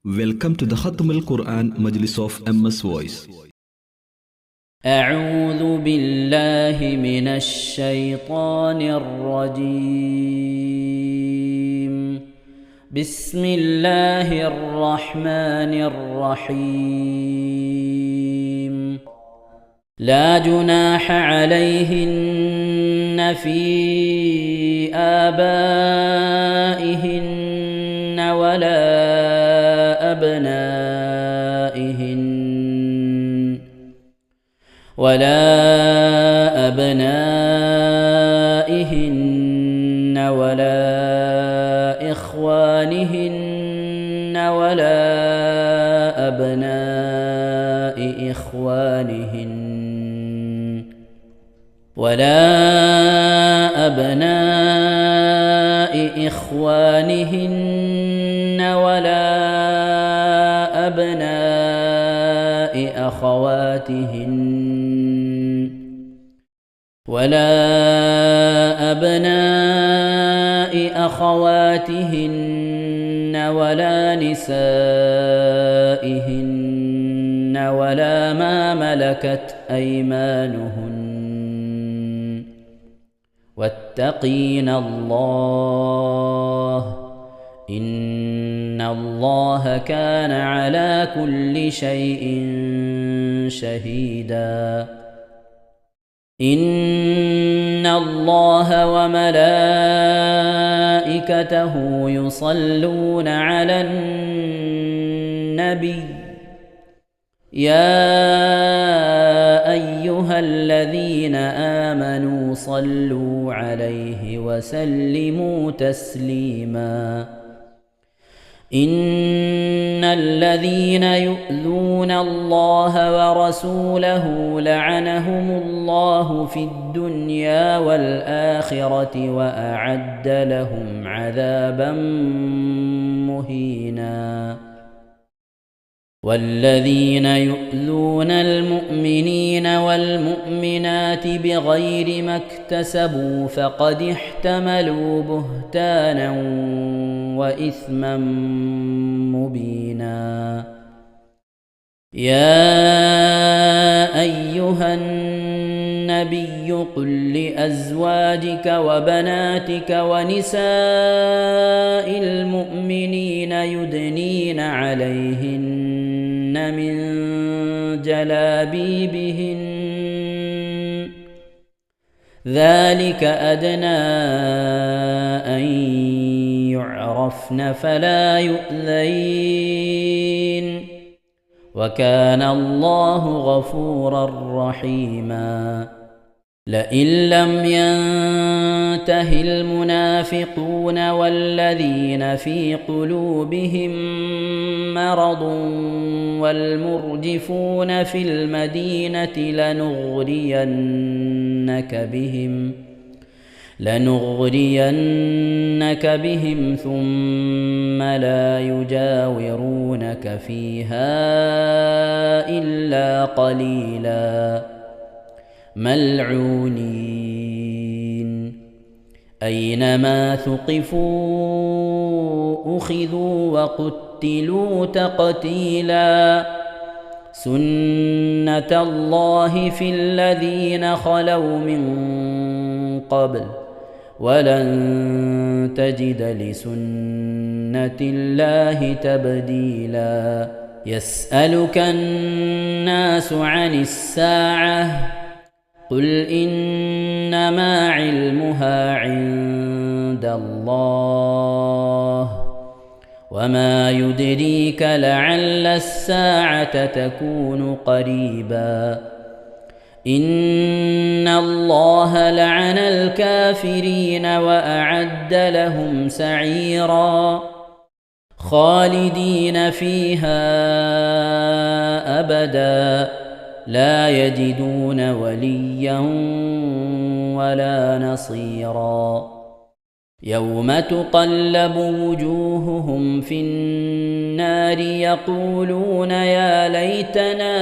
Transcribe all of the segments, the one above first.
Welcome to the Khatam al-Quran Majlis of MS Voice. أعوذ بالله من الشيطان الرجيم. بسم الله الرحمن الرحيم. لا جناح عليهن في آبائهن ولا أبنائهن ولا إخوانهن ولا أبناء إخوانهن ولا أبناء أخواتهن ولا نسائهن ولا ما ملكت أيمانهن واتقين الله إن الله كان على كل شيء شهيدا. إن الله وملائكته يصلون على النبي يا أيها الذين آمنوا صلوا عليه وسلموا تسليما. إن الذين يؤذون الله ورسوله لعنهم الله في الدنيا والآخرة وأعد لهم عذابا مهينا. والذين يؤذون المؤمنين والمؤمنات بغير ما اكتسبوا فقد احتملوا بهتانا وإثما مبينا. يا أيها النبي قل لأزواجك وبناتك ونساء المؤمنين يدنين عليهن من جلابيبهن ذلك أدنى أن يعرفن فلا يؤذين وكان الله غفورا رحيما. لئن لم ينته المنافقون والذين في قلوبهم مرض والمرجفون في المدينة لنغرينك بهم ثم لا يجاورونك فيها إلا قليلا ملعونين أينما ثقفوا أخذوا وقتلوا تقتيلا. سنة الله في الذين خلوا من قبل ولن تجد لسنة الله تبديلا. يسألك الناس عن الساعة قل إنما علمها عند الله وما يدريك لعل الساعة تكون قريبا. إن الله لعن الكافرين وأعد لهم سعيرا خالدين فيها أبدا لا يجدون وليا ولا نصيرا. يوم تقلب وجوههم في النار يقولون يا ليتنا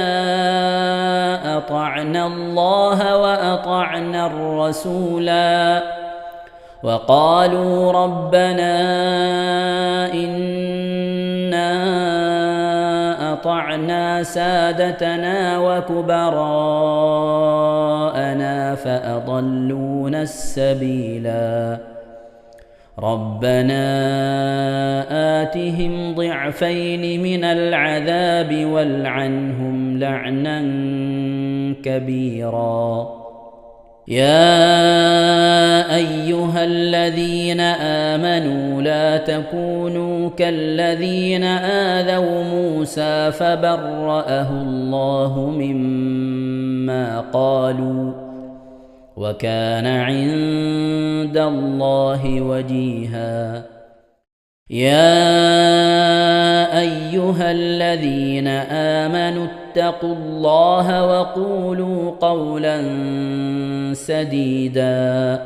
أطعنا الله وأطعنا الرسولا وقالوا ربنا إنا وأطعنا سادتنا وكبراءنا فأضلونا السبيلا ربنا آتهم ضعفين من العذاب والعنهم لعنا كبيرا يا أيها الذين آمنوا لا تكونوا كالذين آذوا موسى فبرأه الله مما قالوا وكان عند الله وجيها يا أيها الذين آمنوا اتقوا الله وقولوا قولا سديدا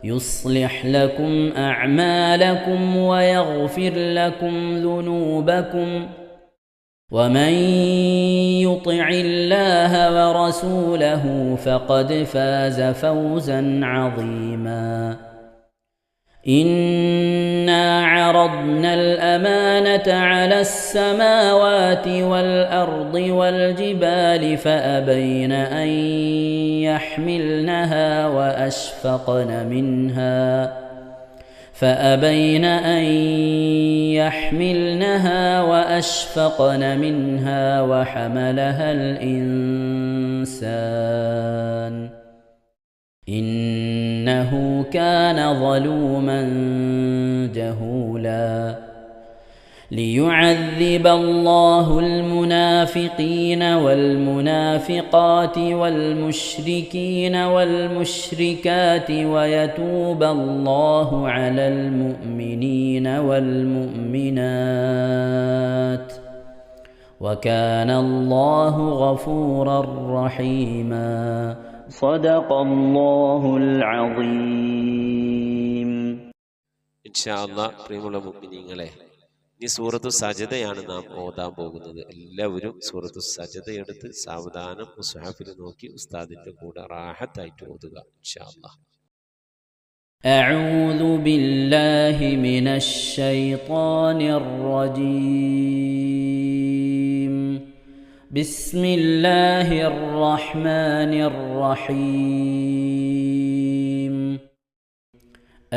يصلح لكم أعمالكم ويغفر لكم ذنوبكم ومن يطع الله ورسوله فقد فاز فوزا عظيما إنا عرضنا الأمانة على السماوات والأرض والجبال فأبين أن يحملنها وأشفقن منها وحملها الإنسان إنه كان ظلوما جهولا ليعذب الله المنافقين والمنافقات والمشركين والمشركات ويتوب الله على المؤمنين والمؤمنات وكان الله غفورا رحيما صدق الله العظيم. ഇൻഷാ അല്ലാഹ് പ്രിയമുള്ള മുഅ്മിനീങ്ങളെ, ഈ സൂറത്തു സജദയാണ് നാം ഓതാൻ പോകുന്നത്. എല്ലാവരും സൂറത്തു സജദ എടുത്ത് സാവധാനം മുസ്ഹഫിൽ നോക്കി ഉസ്താദിന്റെ കൂടെ റാഹത്തായിട്ട് ഓതുക ഇൻഷാ അല്ലാഹ്. أعوذ بالله من الشيطان الرجيم بسم الله الرحمن الرحيم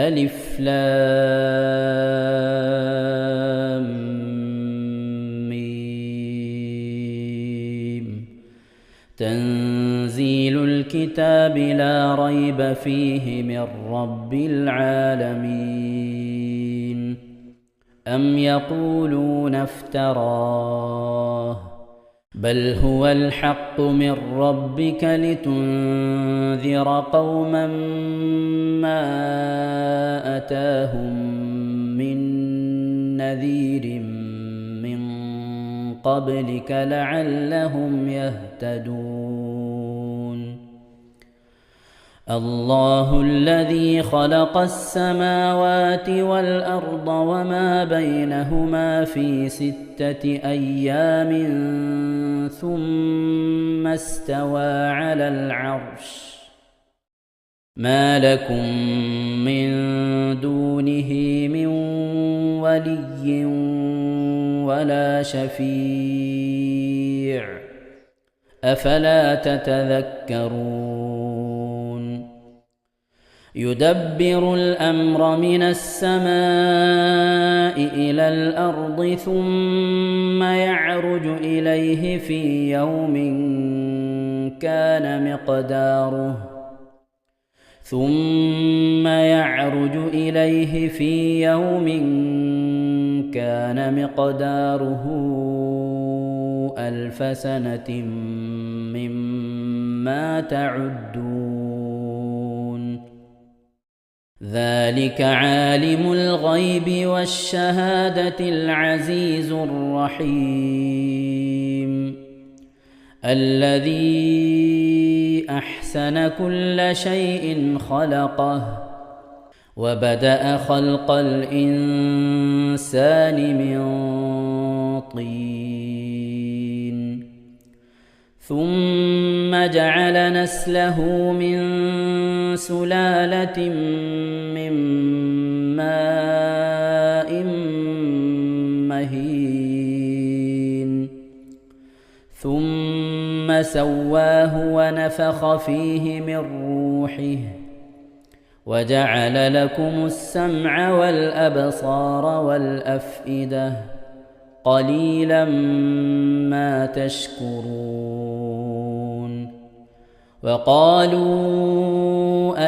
ألف لام ميم تنزيل الكتاب لا ريب فيه من رب العالمين أم يقولون افتراه بل هو الحق من ربك لتنذر قوما ما أتاهم من نذير من قبلك لعلهم يهتدون. الله الذي خلق السماوات والأرض وما بينهما في 6 أيام ثم استوى على العرش ما لكم من دونه من ولي ولا شفيع أفلا تتذكرون. يدبر الأمر من السماء إلى الأرض ثم يعرج إليه في يوم كان مقداره 1000 سنة مما تعدون. ذلك عالم الغيب والشهادة العزيز الرحيم الذي أحسن كل شيء خلقه وبدأ خلق الإنسان من طين ثم جعل نسله من سلالة من ماء مهين ثم سواه ونفخ فيه من روحه وجعل لكم السمع والأبصار والأفئدة قليلا ما تشكرون وقالوا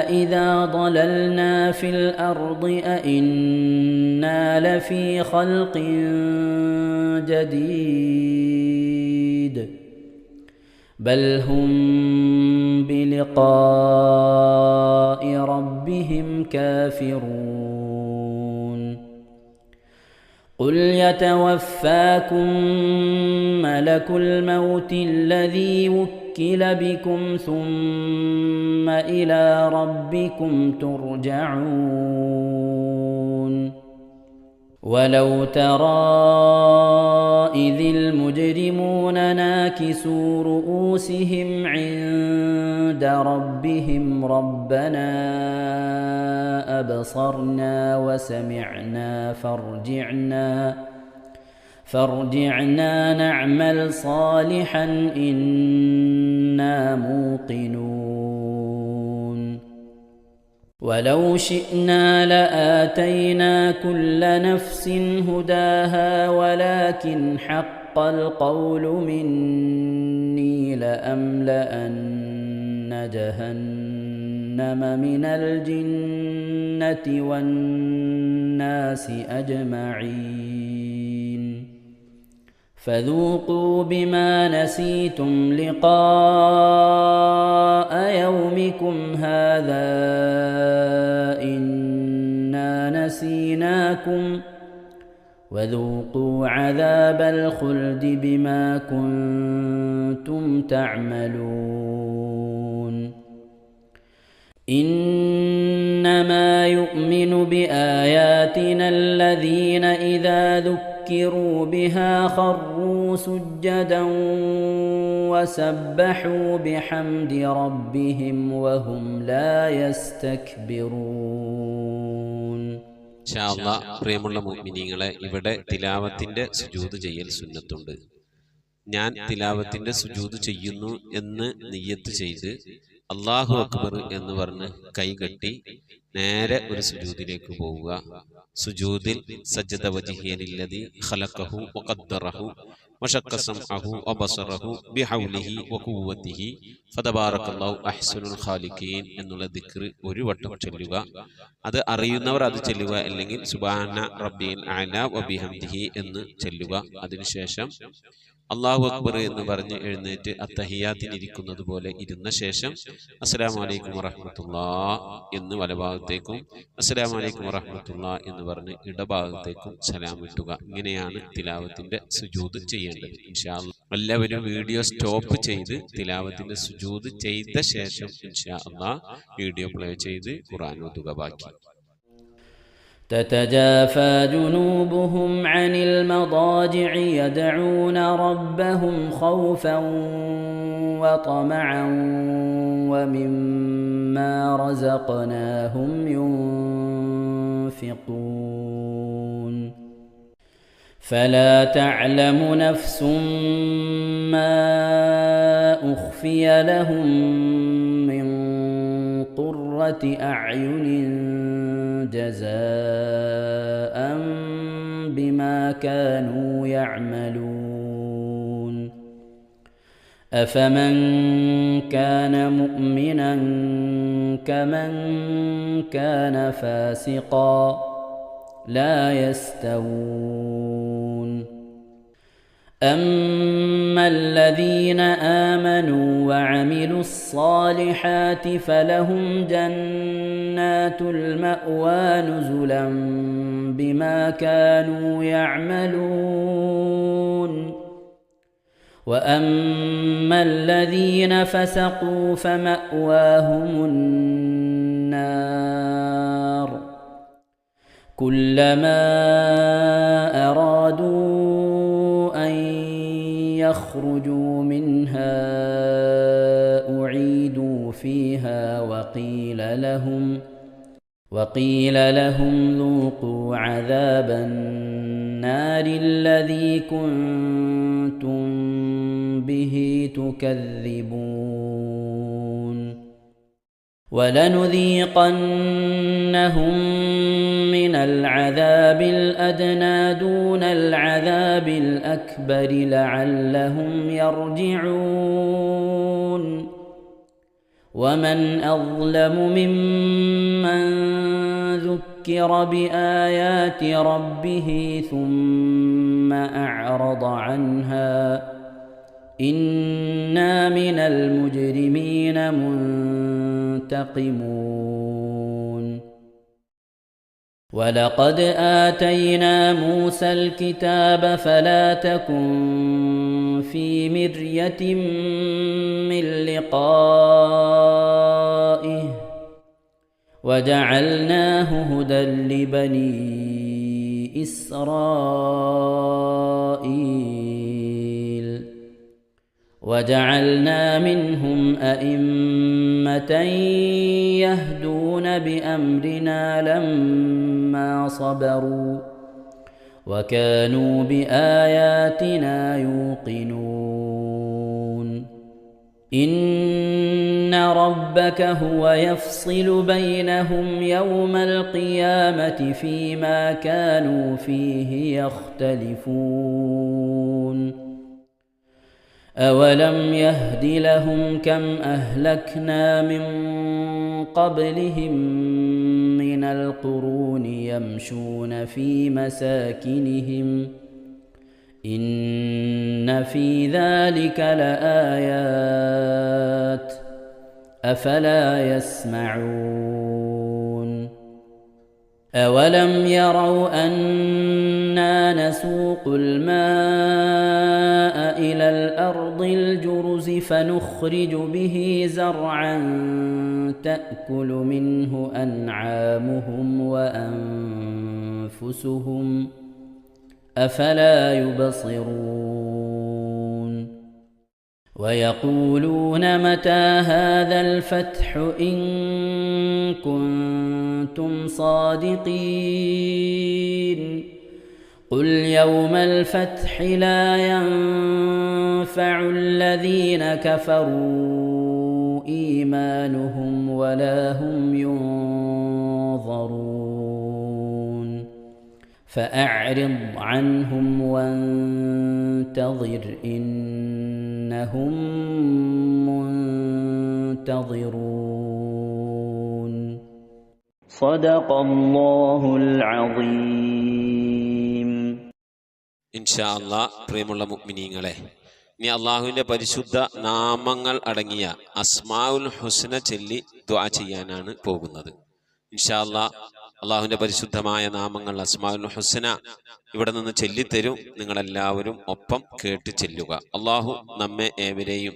أإذا ضللنا في الأرض أإنا لفي خلق جديد بل هم بلقاء ربهم كافرون قل يتوفاكم ملك الموت الذي وكل بكم ثم إلى ربكم ترجعون ولو ترى إذ المجرمون ناكسوا رؤوسهم عند ربهم ربنا أبصرنا وسمعنا فارجعنا نعمل صالحا إنا موقنون ولو شئنا لآتينا كل نفس هداها ولكن حق القول مني لأملأن جهنم من الجنة والناس أجمعين فذوقوا بما نسيتم لقاء يومكم هذا إنا نسيناكم وذوقوا عذاب الخلد بما كنتم تعملون إنما يؤمن بآياتنا الذين إذا ذكروا بها خروا سجدا وسبحوا بحمد ربهم وهم لا يستكبرون. ഇൻഷാ അല്ലാഹ് പ്രിയമുള്ള മുഅ്മിനീങ്ങളെ, ഇവിടെ തിലാവത്തിന്റെ സുജൂദ് ചെയ്യൽ സുന്നത്തുണ്ട്. ഞാൻ തിലാവത്തിന്റെ സുജൂദ് ചെയ്യുന്നു എന്ന് നിയ്യത്ത് ചെയ്ത് അല്ലാഹു അക്ബർ എന്ന് പറഞ്ഞ് കൈകെട്ടി നേരെ ഒരു സുജൂദിലേക്ക് പോവുക. സുജൂദിൽ സജ്ജദ വജ്ഹിയലില്ലദി ഖലഖഹു വഖദ്ദറഹു വശഖ്ഖ സമഅഹു വബസറഹു ബിഹൗലിഹി വഖുവ്വതിഹി ഫതബാറകല്ലാഹു അഹ്സനുൽ ഖാലിഖീൻ എന്നുള്ള ദിക്ർ ഒരു വട്ടം ചൊല്ലുക. അത് അറിയുന്നവർ അത് ചൊല്ലുക, അല്ലെങ്കിൽ സുബ്ഹാന റബ്ബിൽ അഅല വബിഹംദിഹി എന്ന് ചൊല്ലുക. അതിനുശേഷം അല്ലാഹു അക്ബർ എന്ന് പറഞ്ഞ് എഴുന്നേറ്റ് അത്തഹിയാത്തിനിരിക്കുന്നത് പോലെ ഇരുന്ന ശേഷം അസ്സലാമു അലൈക്കും വറഹ്മത്തുള്ളാഹ് എന്ന് വലഭാഗത്തേക്കും അസ്സലാമു അലൈക്കും വറഹ്മത്തുള്ളാഹ് എന്ന് പറഞ്ഞ് ഇടഭാഗത്തേക്കും സലാം ഇട്ടുക. ഇങ്ങനെയാണ് തിലാവത്തിന്റെ സുജൂദ് ചെയ്യേണ്ടത്. ഇൻഷാ അല്ലാഹ് എല്ലാവരും വീഡിയോ സ്റ്റോപ്പ് ചെയ്ത് തിലാവത്തിന്റെ സുജൂദ് ചെയ്ത ശേഷം ഇൻഷാ അല്ലാഹ് വീഡിയോ പ്ലേ ചെയ്ത് ഖുർആൻ ഓതുക. ബാക്കി تتجافى جنوبهم عن المضاجع يدعون ربهم خوفا وطمعا ومما رزقناهم ينفقون فلا تعلم نفس ما أخفي لهم من قرة أعين جزاء بما كانوا يعملون أفمن كان مؤمنا كمن كان فاسقا لا يستوون أما الذين آمنوا وعملوا الصالحات فلهم جنات المأوى نزلا بما كانوا يعملون وأما الذين فسقوا فمأواهم النار كلما أرادوا أن يخرجوا منها أعيدوا فيها وقيل لهم ذوقوا عذاب النار الذي كنتم به تكذبون ولنذيقنهم من العذاب الأدنى دون العذاب الأكبر لعلهم يرجعون ومن أظلم ممن ذكر بآيات ربه ثم أعرض عنها إنا من المجرمين منتقمون ولقد آتينا موسى الكتاب فلا تكن في مرية من لقائه وجعلناه هدى لبني إسرائيل وجعلنا منهم أئمة يهدون بأمرنا لما صبروا وكانوا بآياتنا يوقنون إن ربك هو يفصل بينهم يوم القيامة فيما كانوا فيه يختلفون أولم يهد لهم كم أهلكنا من قبلهم من القرون يمشون في مساكنهم إن في ذلك لآيات أفلا يسمعون أولم يروا أنا نسوق الماء إلى الأرض الجرز فنخرج به زرعا تأكل منه أنعامهم وأنفسهم أفلا يبصرون ويقولون متى هذا الفتح إن كنتم صادقين قل يوم الفتح لا ينفع الذين كفروا إيمانهم ولا هم ينظرون فأعرض عنهم وانتظر إنهم منتظرون صدق الله العظيم. ഇൻഷാ അല്ലാഹ് പ്രിയമുള്ള മുഅ്മിനീങ്ങളെ, ഇനി അള്ളാഹുവിൻ്റെ പരിശുദ്ധ നാമങ്ങൾ അടങ്ങിയ അസ്മാഉൽ ഹുസ്ന ചൊല്ലി ദുആ ചെയ്യാനാണ് പോകുന്നത്. ഇൻഷാ അല്ലാഹ് അള്ളാഹുവിൻ്റെ പരിശുദ്ധമായ നാമങ്ങൾ അസ്മാഉൽ ഹുസ്ന ഇവിടെ നിന്ന് ചൊല്ലിത്തരും. നിങ്ങളെല്ലാവരും ഒപ്പം കേട്ട് ചെല്ലുക. അള്ളാഹു നമ്മെ ഏവരെയും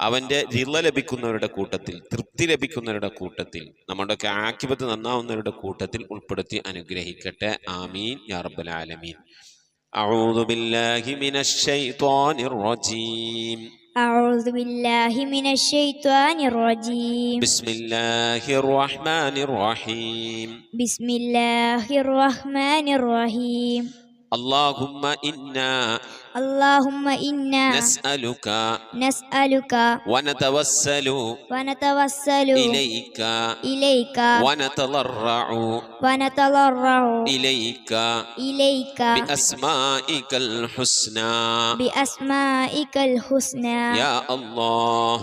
അവൻ്റെ റിള ലഭിക്കുന്നവരുടെ കൂട്ടത്തിൽ, തൃപ്തി ലഭിക്കുന്നവരുടെ കൂട്ടത്തിൽ, നമ്മുടെയൊക്കെ ആഖിബത്ത് നന്നാവുന്നവരുടെ കൂട്ടത്തിൽ ഉൾപ്പെടുത്തി അനുഗ്രഹിക്കട്ടെ. ആമീൻ യാ റബ്ബൽ ആലമീൻ. أعوذ بالله من الشيطان الرجيم. أعوذ بالله من الشيطان الرجيم. بسم الله الرحمن الرحيم. بسم الله الرحمن الرحيم. اللهم إنا نسألك ونتوسل إليك ونتضرع إليك بأسمائك الحسنى يا الله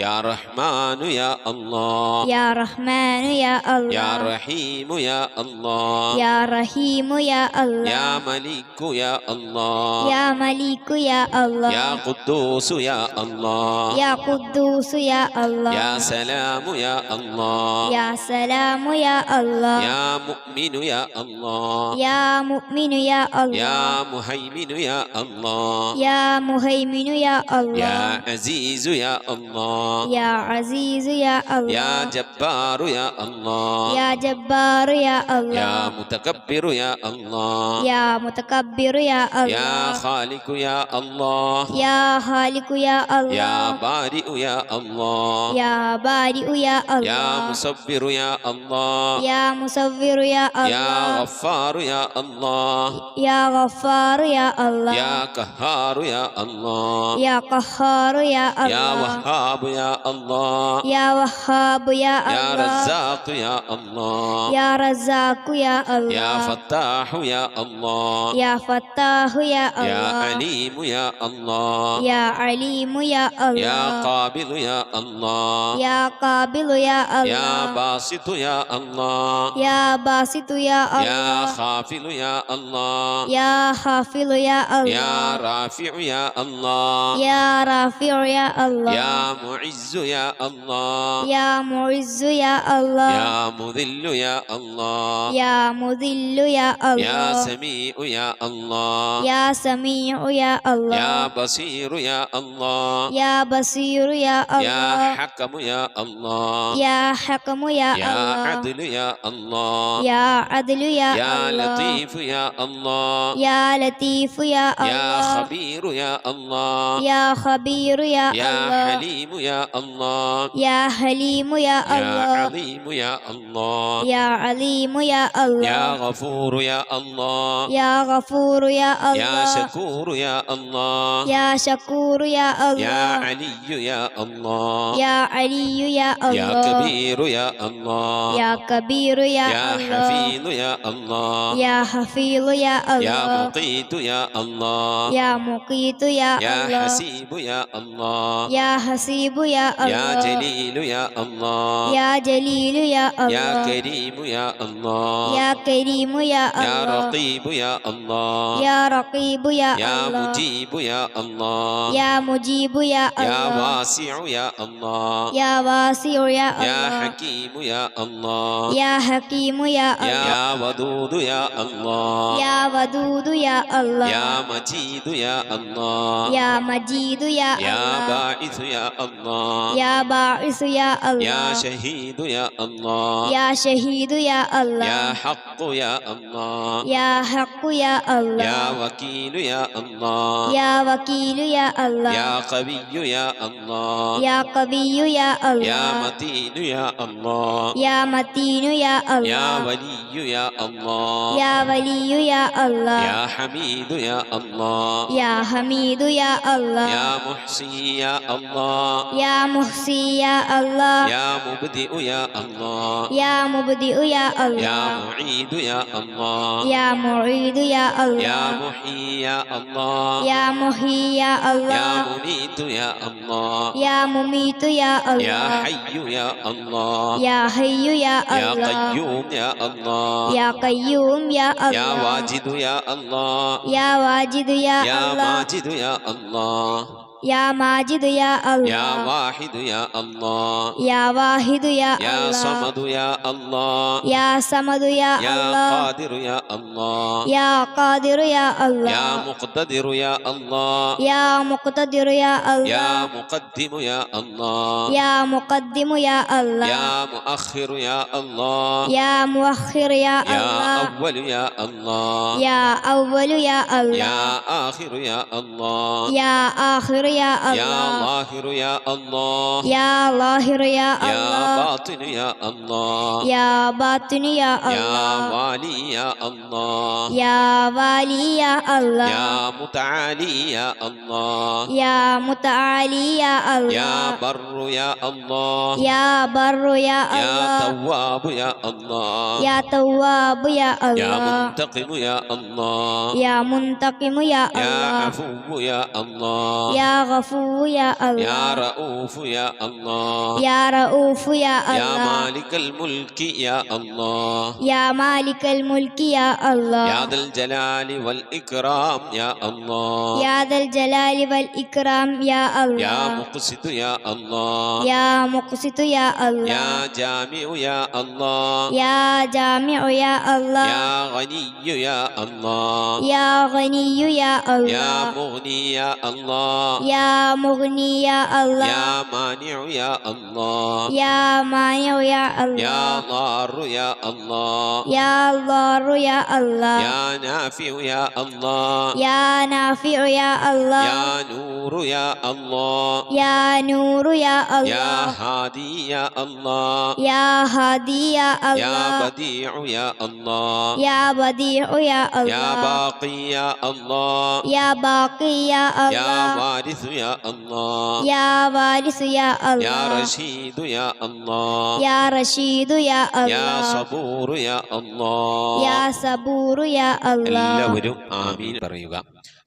يا رحمن يا الله يا رحمن يا الله يا رحيم يا الله يا رحيم يا الله يا ملك يا الله يا ملك يا الله يا قدوس يا الله يا قدوس يا الله يا سلام يا الله يا سلام يا الله يا مؤمن يا الله يا مؤمن يا الله يا مهيمن يا الله يا مهيمن يا الله يا عزيز يا الله يا عزيز يا الله يا جبار يا الله يا جبار يا الله يا متكبر يا الله يا متكبر يا الله يا يا خالق يا الله يا خالق يا الله يا بارئ يا الله يا بارئ يا الله يا مصبر يا الله يا مصور يا يا الله غفار يا الله يا غفار يا الله يا قهار يا الله يا قهار يا يا الله وهاب يا الله يا وهاب يا يا الله رزاق يا الله يا رزاق يا الله يا فتاح يا الله يا فتاح يا يا الله عليم يا الله يا عليم يا يا الله قابل يا الله يا قابل يا يا الله باسط يا الله يا باسط يا يا الله خافل يا الله يا حافظ يا يا الله رافع يا الله يا رافع يا الله يا معز يا الله يا معز يا الله يا مذل يا الله يا مذل يا يا الله سميع يا الله يا سميع يا الله يا بصير يا الله يا بصير يا يا الله حكم يا الله يا حكم يا يا الله عدل يا الله يا عدل يا يا الله لطيف يا الله يا لطيف يا يا الله خبير يا الله يا خبير يا يا الله حليم يا الله يا حليم يا يا الله عظيم يا الله يا عليم يا يا الله غفور يا الله يا غفور يا يا الله شكور يا الله يا شكور يا يا الله علي يا الله يا علي يا يا الله كبير يا الله يا كبير يا يا الله حفيظ يا الله يا حفيظ يا يا الله مقيت يا الله يا مقيت يا يا الله حسيب يا الله يا حسيب يا يا الله جليل يا الله يا جليل يا يا الله كريم يا الله يا كريم يا يا الله رقيب يا الله يا رقيب يا يا الله مجيب يا الله يا مجيب يا يا الله واسع يا الله يا واسع يا يا الله حكيم يا الله يا حكيم يا الله يا ودود يا الله يا ودود يا الله يا مجيد يا الله يا مجيد يا يا الله باعث يا الله يا باعث يا يا الله شهيد يا الله يا شهيد يا الله يا حق يا الله يا حق يا الله يا وكيل يا الله يا وكيل يا الله يا قوي يا الله يا قوي يا يا الله متين يا الله يا متين يا يا الله ولي يا الله يا ولي يا الله يا حميد يا الله يا حميد يا الله يا محصي يا الله يا محصي يا الله يا مبدئ يا الله يا مبدئ يا يا الله معيد يا الله يا معيد يا يا الله محيي يا الله يا محيي يا يا الله مميت يا الله يا مميت يا يا الله حي يا الله يا حي يا يا الله قيوم يا الله يا قيوم يا يا الله واجد يا الله يا واجد يا يا الله ماجد يا الله يا ماجد يا يا الله واحد يا الله يا واحد يا يا الله صمد يا الله يا صمد يا يا الله قادر يا الله يا قادر يا يا الله مقتدر يا الله يا مقتدر يا يا الله مقدم يا الله يا مقدم يا الله يا مؤخر يا الله يا مؤخر يا يا الله أول يا الله يا أول يا يا الله آخر يا الله يا آخر يا يا الله ظاهر يا الله يا ظاهر يا يا الله باطن يا الله يا باطن يا يا الله والي يا الله يا والي يا الله يا متعالي يا الله يا متعالي يا يا الله بر يا الله يا بر يا يا الله تواب يا الله يا تواب يا يا الله منتقم يا الله يا منتقم يا يا الله عفو يا الله يا غفور يا يا الله رؤوف يا الله يا رؤوف يا يا الله مالك الملك يا الله يا مالك الملك يا الله يا ذا الجلال والإكرام يا الله يا ذا الجلال والإكرام يا يا الله مقسط يا الله يا مقسط يا الله يا جامع يا الله يا جامع يا الله يا غني يا الله يا غني يا يا الله مغني يا الله يا مغني يا الله يا مانع يا الله يا مانع يا يا الله ضار يا الله يا ضار يا الله يا نافع يا الله يا نافع يا الله يا نور يا الله يا نور يا يا الله هادي يا الله يا هادي يا يا الله بديع يا الله يا بديع يا يا الله باقي يا الله يا باقي يا يا الله وارث يا الله يا وارث يا يا الله رشيد يا الله يا رشيد يا يا الله صبور يا الله يا صبور يا الله എല്ലാവരും ആമീൻ പറയുക.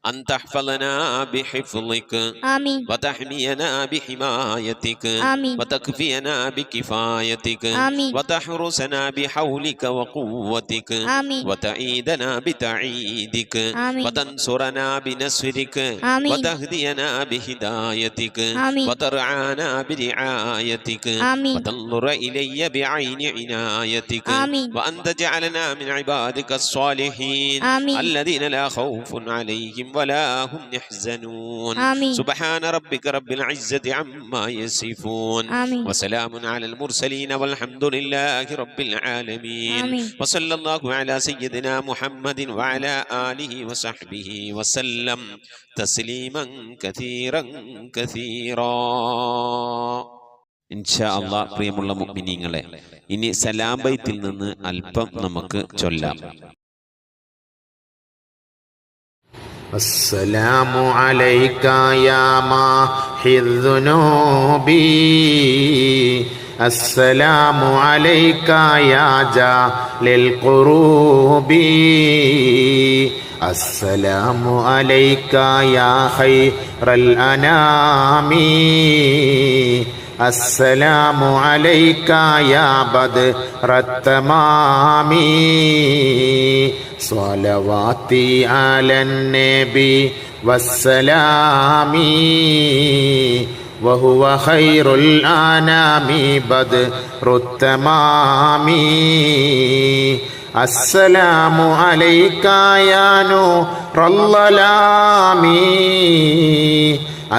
أن تحفظنا بحفظك آمين وتحمينا بحمايتك آمين وتكفينا بكفايتك آمين وتحرسنا بحولك وقوتك آمين وتعيدنا بتعيدك آمين وتنصرنا بنصرك آمين وتهدينا بهدايتك آمين وترعانا برعايتك آمين وتنظر إلي بعين عنايتك آمين وأن تجعلنا من عبادك الصالحين آمين الذين لا خوف عليهم ولا هم يحزنون آمين سبحان ربك رب العزة عما يصفون آمين وسلام على المرسلين والحمد لله رب العالمين آمين وصلى الله على سيدنا محمد وعلى آله وصحبه وسلم تسليما كثيرا كثيرا. ഇൻഷാ അല്ലാഹ് പ്രിയമുള്ള മുഅ്മിനീങ്ങളെ, ഇനി സലാം ബൈത്തിൽ നിന്ന് അല്പം നമുക്ക് ചൊല്ലാം. السلام عليك يا ماحي الذنوب السلام عليك يا جال القروب السلام عليك يا خير الأنام السلام عليك يا بدر التمام صلواتي على النبي والسلام وهو خير الأنام بدر التمام السلام عليك يا نور الظلام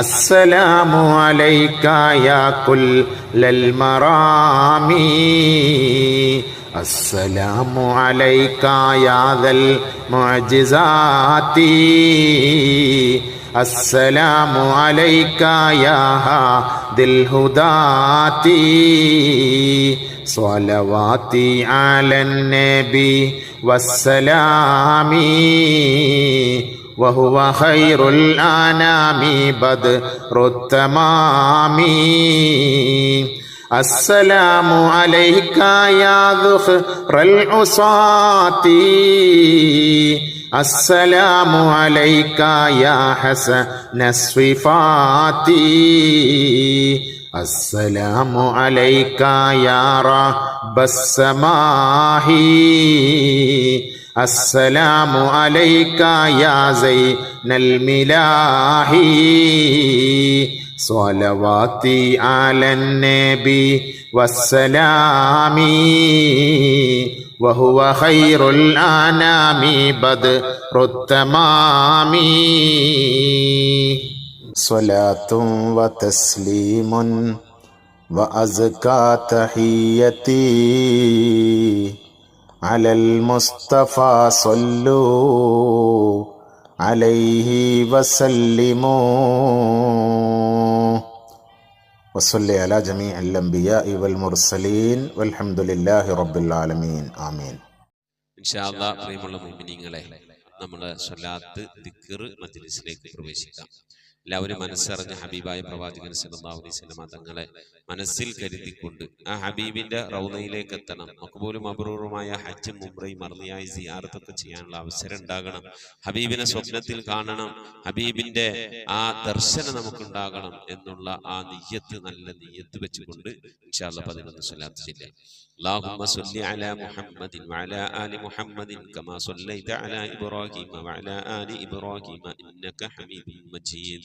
السلام عليك يا كل المرام السلام عليك يا ذا المعجزات السلام عليك يا هادي الهداة صلواتي على النبي والسلام وهو خير الأنام بدر التمام السلام عليك يا ذخر العصاة السلام عليك يا حسن الصفات السلام عليك يا رب السماء السلام عليك يا زين الملاح صلواتي على النبي والسلام وهو خير الأنام بدر التمام صلاة وتسليم وأزكى تحيتي على المصطفى صلوا عليه وسلموا وصلي على جميع الأنبياء والمرسلين والحمد لله رب العالمين آمين. ഇൻഷാ അല്ലാഹ് പ്രിയമുള്ള മുഅ്മിനീങ്ങളെ, നമ്മുടെ സ്വലാത്ത് ദിക്ർ മജ്ലിസിലേക്ക് പ്രവേശിക്കാം. എല്ലാവരും മനസ്സറിഞ്ഞ ഹബീബായ പ്രവാചകൻ സല്ലല്ലാഹു അലൈഹി വസല്ലം തങ്ങളെ മനസ്സിൽ കരുതിക്കൊണ്ട് ആ ഹബീബിന്റെ റൗളയിലേക്ക് എത്തണം. മഖ്ബൂലും മബ്റൂറുമായ ഹജ്ജും ഉംറയും മർദിയായ സിയാറത്തൊക്കെ ചെയ്യാനുള്ള അവസരം ഉണ്ടാകണം. ഹബീബിനെ സ്വപ്നത്തിൽ കാണണം, ഹബീബിന്റെ ആ ദർശനം നമുക്കുണ്ടാകണം എന്നുള്ള ആ നിയ്യത്ത്, നല്ല നിയ്യത്ത് വെച്ചുകൊണ്ട് ഇൻഷാ അല്ലാഹ് 11 സ്വലാത്ത് ചൊല്ലാം. اللهم صل على محمد وعلى آل محمد كما صليت على إبراهيم وعلى آل إبراهيم إنك حميد مجيد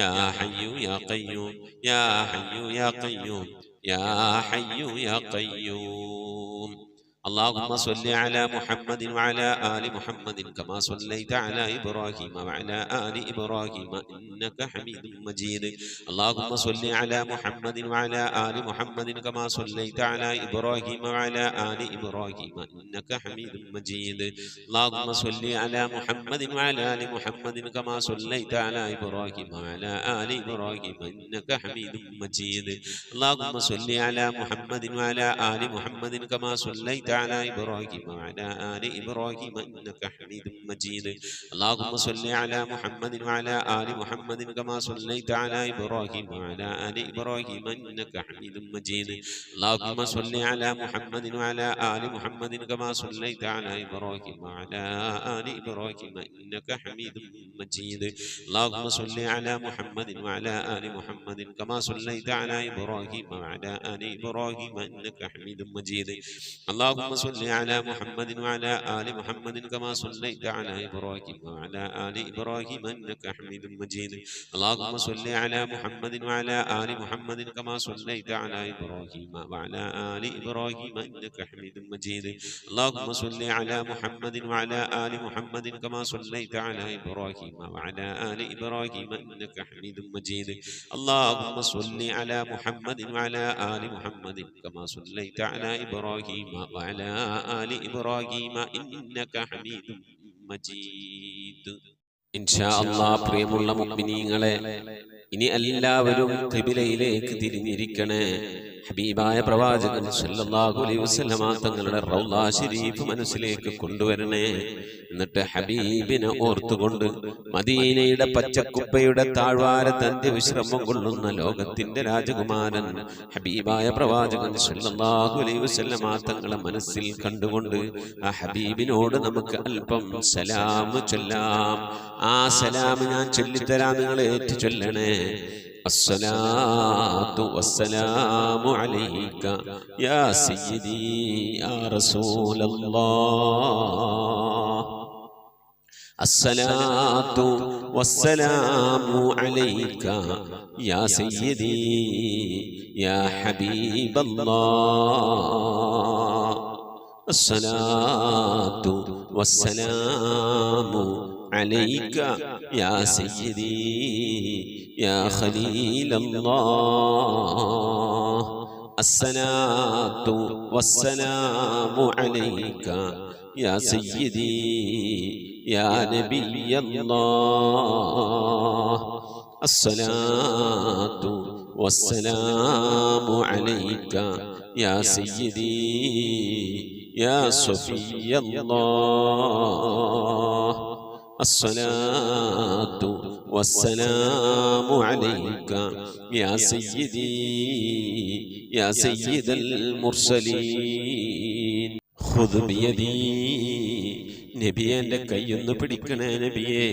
يا حي يا قيوم يا حي يا قيوم يا حي يا قيوم. اللهم صل على محمد وعلى آل محمد كما صليت على إبراهيم وعلى آل إبراهيم إنك حميد مجيد. اللهم صل على محمد وعلى آل محمد كما صليت على إبراهيم وعلى آل إبراهيم إنك حميد مجيد. اللهم صل على محمد وعلى آل محمد كما صليت على إبراهيم وعلى آل إبراهيم إنك حميد مجيد. اللهم صل على محمد وعلى آل محمد كما صليت على إبراهيم وعلى آل إبراهيم إنك حميد مجيد. اللهم صل على محمد وعلى آل محمد كما صليت على إبراهيم وعلى آل إبراهيم إنك حميد مجيد. اللهم صل على محمد وعلى آل محمد كما صليت على إبراهيم وعلى آل إبراهيم إنك حميد مجيد. اللهم صل على محمد وعلى آل محمد كما صليت على إبراهيم وعلى آل إبراهيم إنك حميد مجيد. اللهم صل على محمد وعلى آل محمد كما صليت على إبراهيم وعلى آل إبراهيم إنك حميد مجيد. اللهم صل على محمد وعلى آل محمد كما صليت على إبراهيم وعلى آل إبراهيم إنك حميد مجيد. اللهم صل على محمد وعلى آل محمد كما صليت على إبراهيم وعلى آل إبراهيم إنك حميد مجيد. اللهم صل على محمد وعلى آل محمد كما صليت على إبراهيم وعلى آل إبراهيم إنك حميد مجيد. ഇൻഷാ അല്ലാഹ് പ്രിയമുള്ള മുഅ്മിനീങ്ങളെ, ഇനി എല്ലാവരും ഖിബിലയിലേക്ക് തിരിഞ്ഞിരിക്കണേ. ഹബീബായ പ്രവാചകൻ സല്ലല്ലാഹു അലൈഹി വസല്ലമ തങ്ങളുടെ റൗള ശരീഫ് മനസ്സിലേക്ക് കൊണ്ടുവരണേ. എന്നിട്ട് ഹബീബിനെ ഓർത്തുകൊണ്ട് മദീനയുടെ പച്ചക്കുപ്പയുടെ താഴ്വാരത്ത് അന്ത്യവിശ്രമം കൊള്ളുന്ന ലോകത്തിന്റെ രാജകുമാരൻ ഹബീബായ പ്രവാചകൻ സല്ലല്ലാഹു അലൈഹി വസല്ലമ തങ്ങളെ മനസ്സിൽ കണ്ടുകൊണ്ട് ആ ഹബീബിനോട് നമുക്ക് അല്പം സലാം ചൊല്ലാം. ആ സലാം ഞാൻ ചൊല്ലിത്തരാം, നിങ്ങൾ ഏറ്റു ചൊല്ലണേ. الصلاة والسلام عليك يا سيدي يا رسول الله. الصلاة والسلام عليك يا سيدي يا حبيب الله. الصلاة والسلام عليك يا سيدي يا خليل الله. الصلاة والسلام عليك يا سيدي يا نبي الله. الصلاة والسلام عليك يا سيدي يا صفي الله. الصلاة والسلام عليك يا سيدي يا سيد المرسلين. خذ بيدي നബിയെ, എൻ്റെ കൈയൊന്ന് പിടിക്കണേ നബിയെ.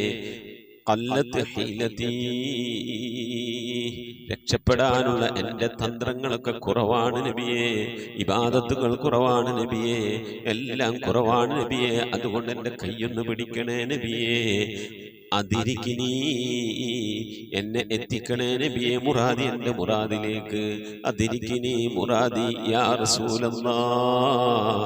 ഖല്ലത്ത് ഹീലതീ, രക്ഷപ്പെടാനുള്ള എൻ്റെ തന്ത്രങ്ങളൊക്കെ കുറവാണ് നബിയെ. ഇബാദത്തുകൾ കുറവാണ് നബിയെ, എല്ലാം കുറവാണ് നബിയെ. അതുകൊണ്ട് എൻ്റെ കൈയൊന്ന് പിടിക്കണേ നബിയെ. അതിരിക്കിനി, എന്നെ എത്തിക്കണേ നബിയെ മുറാദി, എൻ്റെ മുറാദിലേക്ക്. അതിരിക്കിനി മുറാദി യാ റസൂലല്ലാഹ്,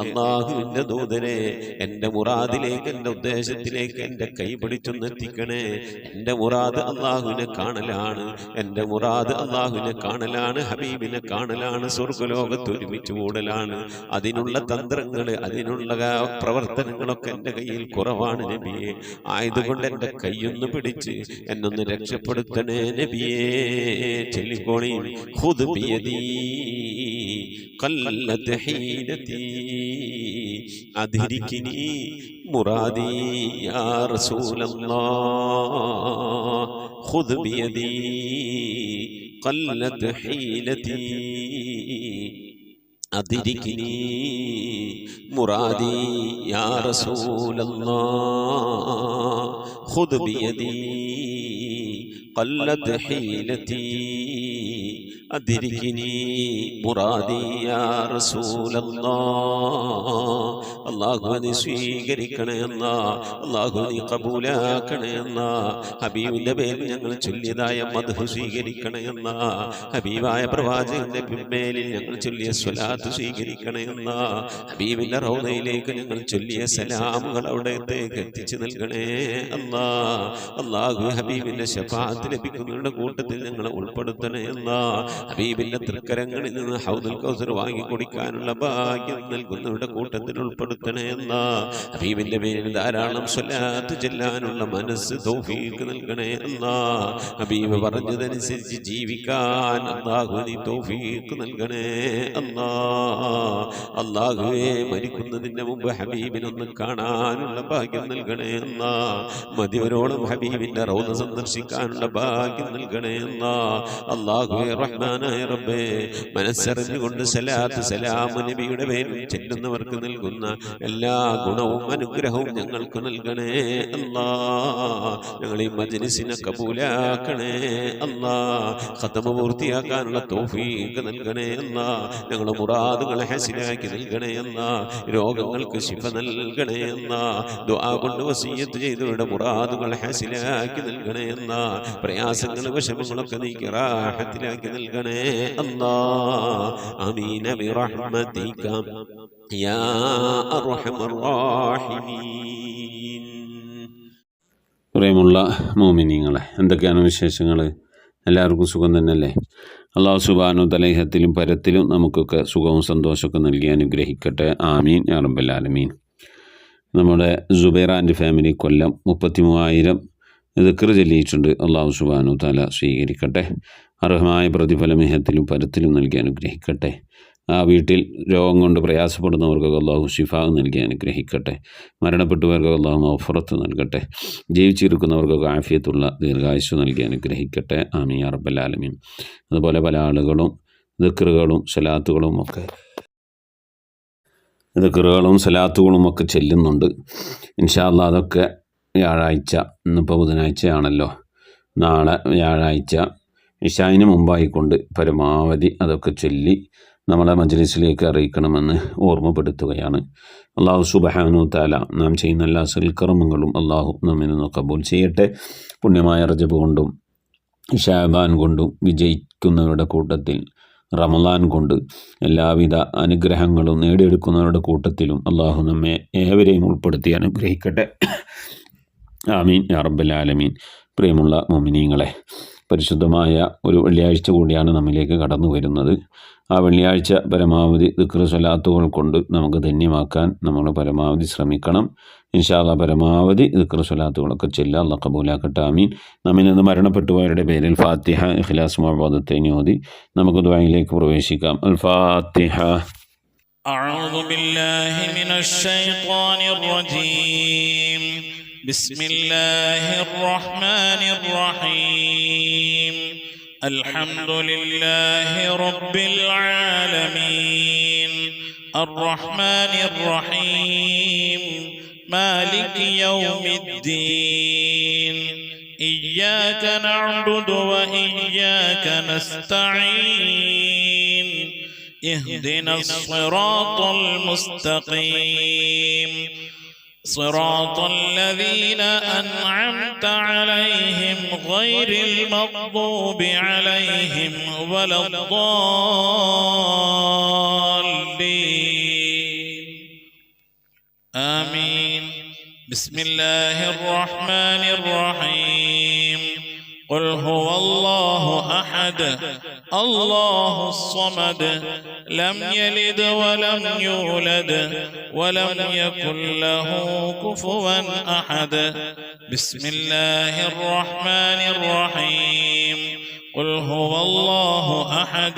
അല്ലാഹുവിൻ്റെ ദൂതനെ എൻ്റെ മുറാദിലേക്ക്, എൻ്റെ ഉദ്ദേശത്തിലേക്ക് എൻ്റെ കൈ പിടിച്ചൊന്ന് എത്തിക്കണേ. എൻ്റെ മുറാദ് അല്ലാഹുവിനെ കാണലാണ്, എൻ്റെ മുറാദ് അല്ലാഹുവിനെ കാണലാണ്, ഹബീബിനെ കാണലാണ്, സ്വർഗ്ഗലോകത്ത് ഒരുമിച്ച് കൂടലാണ്. അതിനുള്ള തന്ത്രങ്ങൾ, അതിനുള്ള പ്രവർത്തനങ്ങളൊക്കെ എൻ്റെ കയ്യിൽ കുറവാണ് നബിയെ. ആയതുകൊണ്ട് എൻ്റെ കൈയൊന്ന് പിടിച്ച് എന്നൊന്ന് രക്ഷപ്പെടുത്തണേ നബിയേ. ചൊല്ലിക്കോളി. ഖുദ് ബിയദീ ഖല്ലത് ഹീലതീ അദ്രികിനി മുറാദി യാ റസൂലല്ലാഹ്. ഖുദ് ബിയദീ ഖല്ലത് ഹീലതീ أدركني مرادي يا رسول الله. خذ بيدي قلت حيلتي അദ്രികിനി മുറാദി യാ റസൂലല്ലാഹ്. അല്ലാഹു നീ സ്വീകരിക്കണേ അല്ലാഹ്, അല്ലാഹു നീ ഖബൂലാക്കണേ അല്ലാഹ്. ഹബീബിന്റെ പേരിൽ ഞങ്ങൾ ചൊല്ലിയതായ മദ്ഹ് സ്വീകരിക്കണേ അല്ലാഹ്. ഹബീബായ പ്രവാചകന്റെ മേലിൽ ഞങ്ങൾ ചൊല്ലിയ സ്വലാത്ത് സ്വീകരിക്കണേ അല്ലാഹ്. ഹബീബിന്റെ റൗദയിലേക്ക് ഞങ്ങൾ ചൊല്ലിയ സലാമുകൾ അവിടത്തേക്ക് എത്തിച്ചു നൽകണേ അല്ലാഹ്. അല്ലാഹു ഹബീബിന്റെ ശഫാഅത്ത് ലഭിക്കുന്നവരുടെ കൂട്ടത്തിൽ ഞങ്ങളെ ഉൾപ്പെടുത്തണേ അല്ലാഹ്. ഹബീബിന്റെ തൃക്കരങ്ങളിൽ നിന്ന് ഹൗദുൽ കൗസർ വാങ്ങി കുടിക്കാനുള്ള ഭാഗ്യം നൽകുന്നവരുടെ കൂട്ടത്തിൽ ഉൾപ്പെടുത്തണേ അല്ലാഹ്. ഹബീബിന്റെ പേരിൽ ധാരാളം സ്വലാത്ത് ചെല്ലാനുള്ള മനസ്സ് തൗഫീഖ് നൽകണേ അല്ലാഹ്. ഹബീബ് പറഞ്ഞതനുസരിച്ച് ജീവിക്കാൻ അല്ലാഹു നീ തൗഫീഖ് നൽകണേ അല്ലാഹ്. അല്ലാഹുവേ മരിക്കുന്നതിന് മുമ്പ് ഹബീബിനൊന്ന് കാണാനുള്ള ഭാഗ്യം നൽകണേ അല്ലാഹ്. മതിവരോളം ഹബീബിന്റെ റൗദ സന്ദർശിക്കാനുള്ള ഭാഗ്യം നൽകണേ അല്ലാഹ്. അല്ലാഹുവേ റഹ്മാനായ റബ്ബേ, മനസ്സറിഞ്ഞുകൊണ്ട് സലാത്ത് സലാം നബിയുടെ പേരിൽ ചെല്ലുന്നവർക്ക് നൽകുന്ന എല്ലാ ഗുണവും അനുഗ്രഹവും ഞങ്ങൾക്ക് നൽകണേ അല്ലാഹ്. ഞങ്ങൾ ഈ മജ്ലിസിനെ കബൂലാക്കണേ അല്ലാഹ്. ഖതമ പൂർത്തിയാക്കാനുള്ള തൗഫീഖ് നൽകണേ അല്ലാഹ്. ഞങ്ങളുടെ മുറാദുകളെ ഹസിനാക്കി നൽകണേ അല്ലാഹ്. രോഗങ്ങൾക്ക് ശിഫ നൽകണേ അല്ലാഹ്. ദുആ കൊണ്ട് വസിയ്യത്ത് ചെയ്തവരുടെ മുറാദുകൾ ഹസിനാക്കി നൽകണേ അല്ലാഹ്. പ്രയാസങ്ങൾ വിഷമങ്ങളൊക്കെ നീക്കി റാഹത്തിലാക്കി നൽകണേ അല്ലാഹ്. ആമീൻ ബിറഹ്മതിക യാ അർഹമർ റഹീമീൻ. പ്രിയമുള്ള മോമിനീങ്ങളെ, എന്തൊക്കെയാണ് വിശേഷങ്ങൾ? എല്ലാവർക്കും സുഖം തന്നെയല്ലേ? അല്ലാഹു സുബ്ഹാനഹു തആല ഇഹത്തിലും പരത്തിലും നമുക്കൊക്കെ സുഖവും സന്തോഷമൊക്കെ നൽകി അനുഗ്രഹിക്കട്ടെ. ആമീൻ യാ റബ്ബൽ ആലമീൻ. നമ്മുടെ സുബൈർ ആൻഡ് ഫാമിലി കൊല്ലം 33,000 ദിക്ർ ചൊല്ലിയിട്ടുണ്ട്. അല്ലാഹു സുബ്ഹാനഹു തആല സ്വീകരിക്കട്ടെ. അർഹമായ പ്രതിഫലം ഇഹത്തിലും പരത്തിലും നൽകി അനുഗ്രഹിക്കട്ടെ. ആ വീട്ടിൽ രോഗം കൊണ്ട് പ്രയാസപ്പെടുന്നവർക്കൊക്കെ അല്ലാഹു ശിഫാ നൽകി അനുഗ്രഹിക്കട്ടെ. മരണപ്പെട്ടവർക്കൊക്കെ അല്ലാഹു മഗ്ഫിറത്ത് നൽകട്ടെ. ജീവിച്ചിരിക്കുന്നവർക്കൊക്കെ ആഫിയത്തുള്ള ദീർഘായുസ്സ് നൽകി അനുഗ്രഹിക്കട്ടെ. ആമീൻ യാ റബ്ബൽ ആലമീൻ. അതുപോലെ പല ആളുകളും ദിക്റുകളും സലാത്തുകളും ഒക്കെ ചെല്ലുന്നുണ്ട്. ഇൻഷാ അല്ലാഹ് അതൊക്കെ വ്യാഴാഴ്ച, ഇന്നിപ്പോൾ ബുധനാഴ്ചയാണല്ലോ, നാളെ വ്യാഴാഴ്ച ഇശാഇന് മുമ്പായിക്കൊണ്ട് പരമാവധി അതൊക്കെ ചൊല്ലി നമ്മളെ മജ്ലിസിലേക്ക് അറിയിക്കണമെന്ന് ഓർമ്മപ്പെടുത്തുകയാണ്. അല്ലാഹു സുബ്ഹാനഹു തആല നാം ചെയ്യുന്ന എല്ലാ സൽക്കർമ്മങ്ങളും അല്ലാഹു നമ്മിൽ നിന്ന് കബൂൽ ചെയ്യട്ടെ. പുണ്യമായ റജബ് കൊണ്ടും ശഅബാൻ കൊണ്ടും വിജയിക്കുന്നവരുടെ കൂട്ടത്തിൽ, റമളാൻ കൊണ്ട് എല്ലാവിധ അനുഗ്രഹങ്ങളും നേടിയെടുക്കുന്നവരുടെ കൂട്ടത്തിലും അല്ലാഹു നമ്മെ ഏവരെയും ഉൾപ്പെടുത്തി അനുഗ്രഹിക്കട്ടെ. ആമീൻ യാ റബ്ബൽ ആലമീൻ. പ്രിയമുള്ള മുഅ്മിനീങ്ങളെ, പരിശുദ്ധമായ ഒരു വെള്ളിയാഴ്ച കൂടിയാണ് നമ്മിലേക്ക് കടന്നു വരുന്നത്. ആ വെള്ളിയാഴ്ച പരമാവധി ദിക്ർ സ്വലാത്തുകൾ കൊണ്ട് നമുക്ക് ധന്യമാക്കാൻ നമ്മൾ പരമാവധി ശ്രമിക്കണം. ഇൻഷാ അല്ലാഹ് പരമാവധി ദിക്ർ സ്വലാത്തുകളൊക്കെ ചെല്ലുക. അല്ലാഹ് ഖബൂലാക്കട്ടെ. ആമീൻ. നമ്മിൽ നിന്ന് മരണപ്പെട്ടുപോയവരുടെ പേരിൽ ഫാത്തിഹ, ഇഖ്ലാസ്, മുഅവ്വദത്തൈൻ ഓതി നമുക്ക് ദുആയിലേക്ക് പ്രവേശിക്കാം. അൽ ഫാത്തിഹ. أعوذ بالله من الشيطان الرجيم. بسم الله الرحمن الرحيم. الحمد لله رب العالمين الرحمن الرحيم مالك يوم الدين إياك نعبد وإياك نستعين اهدنا الصراط المستقيم صراط الذين أنعمت عليهم غير المغضوب عليهم ولا الضالين آمين. بسم الله الرحمن الرحيم. قل هو الله أحد الله الصمد لم يلد ولم يولد ولم يكن له كفوا أحد. بسم الله الرحمن الرحيم. قل هو الله أحد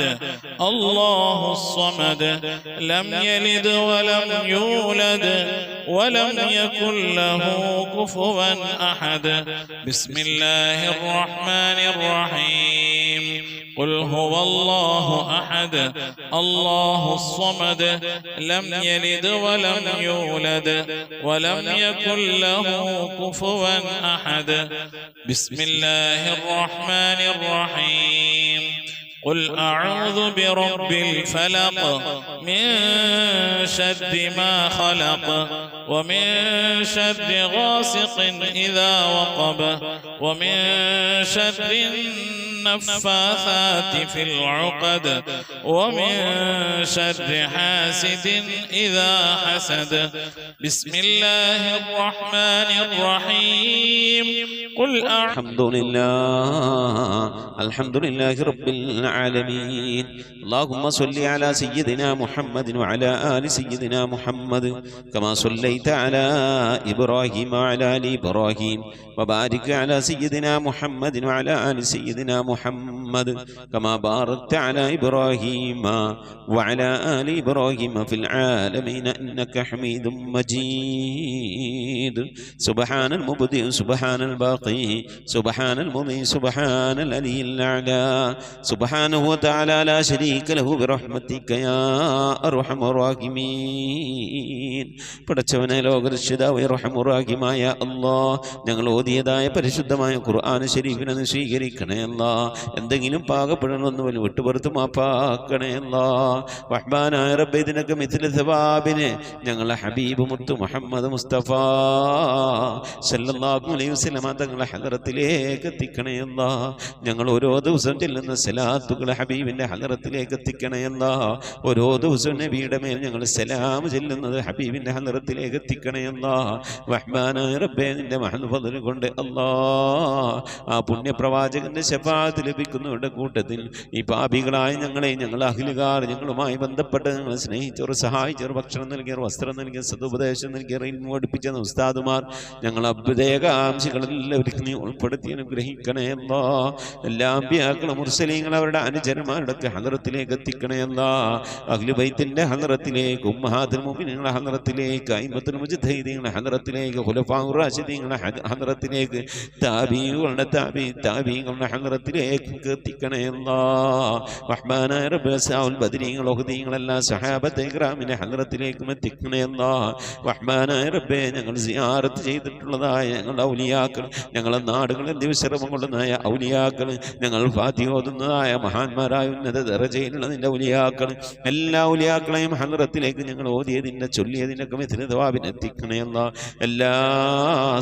الله الصمد لم يلد ولم يولد ولم يكن له كفوا أحد. بسم الله الرحمن الرحيم. قل هو الله أحد الله الصمد لم يلد ولم يولد ولم يكن له كفوا أحد. بسم الله الرحمن الرحيم. قل أعوذ برب الفلق من شر ما خلق ومن شر غاسق إذا وقب ومن شر النفاثات في العقد ومن شر حاسد إذا حسد بسم الله الرحمن الرحيم قل الحمد لله رب العالمين اللهم صل على سيدنا محمد وعلى آل سيدنا محمد كما صليت على إبراهيم وعلى آل إبراهيم وبارك على سيدنا محمد وعلى آل سيدنا محمد كما باركت على إبراهيم وعلى آل إبراهيم في العالمين إنك حميد مجيد سبحان المبدئ سبحان الباقي سبحان المضي سبحان العلي الأعلى سبحانه وتعالى لا شريك له برحمتك يا أرحم الراحمين പടച്ചവനെ ലോകരക്ഷിതാവേ റഹ്മാനായ അല്ലാഹ് ഞങ്ങൾ ഓതിയതായ പരിശുദ്ധമായ ഖുർആൻ ശരീഫിനെ സ്വീകരിക്കണേ അല്ലാഹ് എന്തെങ്കിലും പാകപ്പെടണമെന്ന് വിട്ടുപുറത്ത് മാപ്പാക്കണേ അല്ലാഹ് റഹ്മാനായ റബ്ബേ ഇതിനൊക്കെ മിഥില സവാബിനെ ഞങ്ങളെ ഹബീബ് മുത്തു മുഹമ്മദ് മുസ്തഫ സല്ലല്ലാഹു അലൈഹി വസല്ലം തങ്ങളെ ഹദറത്തിലേക്ക് എത്തിക്കണേ അല്ലാഹ് ഞങ്ങൾ ഓരോ ദിവസം ചെല്ലുന്ന സലാത്തുകളെ ഹബീബിന്റെ ഹദറത്തിലേക്ക് എത്തിക്കണേ അല്ലാഹ് ഓരോ ദിവസവും നബിയുടെ മേൽ ഞങ്ങൾ സലാം ചെല്ലുന്നത് ഹബീബിന്റെ ഹദറത്തിലേക്ക് എത്തിക്കണേ അല്ലാഹ് റഹ്മാനായ റബ്ബേ നിന്റെ മഹദ് ഫദ്ൽ കൊണ്ട് അല്ലാഹ് ആ പുണ്യപ്രവാചകന്റെ ശഫാഅത്ത് ലഭിക്കുന്നവരുടെ കൂട്ടത്തിൽ ഈ പാപികളായ ഞങ്ങളെ ഞങ്ങൾ അഹ്ലുകാർ ഞങ്ങളുമായി ബന്ധപ്പെട്ട് ഞങ്ങളെ സ്നേഹിച്ചവർ സഹായിച്ചവർ ഭക്ഷണം നൽകിയവർ വസ്ത്രം നൽകിയ സദുപദേശം നൽകിയവർ ഇൽമു പഠിപ്പിച്ച ഉസ്താദുമാർ ഞങ്ങൾ അഭ്യുദയകാംക്ഷികളെല്ലാവരും നീ ഉൾപ്പെടുത്തി അനുഗ്രഹിക്കണേ അല്ലാഹ് എല്ലാ അമ്പിയാക്കളും മുർസലീങ്ങൾ അവരുടെ അനുചരന്മാരുടെ ഹദറത്തിലേക്ക് എത്തിക്കണേ അല്ലാഹ് അഹ്ലു ബൈത്തിന്റെ ഹദറത്തിലേക്ക് ഉമ്മഹാത്തുൽ മുഅ്മിനീങ്ങളുടെ ഹദറത്തിലേക്ക് അയിമ്മത്തുൽ മുജ്തഹിദീങ്ങളുടെ ഹദറത്തിലേക്ക് ഖുലഫാഉർ റാഷിദീങ്ങളുടെ ഹദറത്തിലേക്ക് താബീങ്ങളുടെ ഹദറത്തിലേക്ക് എത്തിക്കണേ അല്ലാഹ് റഹ്മാനായ റബ്ബേ സൗൽ ബദരീങ്ങൾ ഉഹദീങ്ങളെല്ലാം സഹാബത്തെ ഇക്റാമിന്റെ ഹദറത്തിലേക്കും എത്തിക്കണേ അല്ലാഹ് റഹ്മാനായ റബ്ബേ ഞങ്ങൾ സിയാറത്ത് ചെയ്തിട്ടുള്ളതായ ഞങ്ങളുടെ ഔലിയാക്കൾ ഞങ്ങളുടെ നാടുകളിൽ ദിവസരമം കൊള്ളുന്നതായ ഔലിയാക്കൾ ഞങ്ങൾ ഫാത്തിഹ ഓതുന്നതായ മഹാന്മാരായ ഉന്നത ദറജയിലുള്ള നിന്റെ ഔലിയാക്കൾ എല്ലാ ഔലിയാക്കളെയും ഹദറത്തിലേക്ക് ഞങ്ങൾ ഓതിയതിൻ്റെ ചൊല്ലിയതിനൊക്കെ മിഥില സവാബിനെ എത്തിക്കണേ അല്ലാഹ് എല്ലാ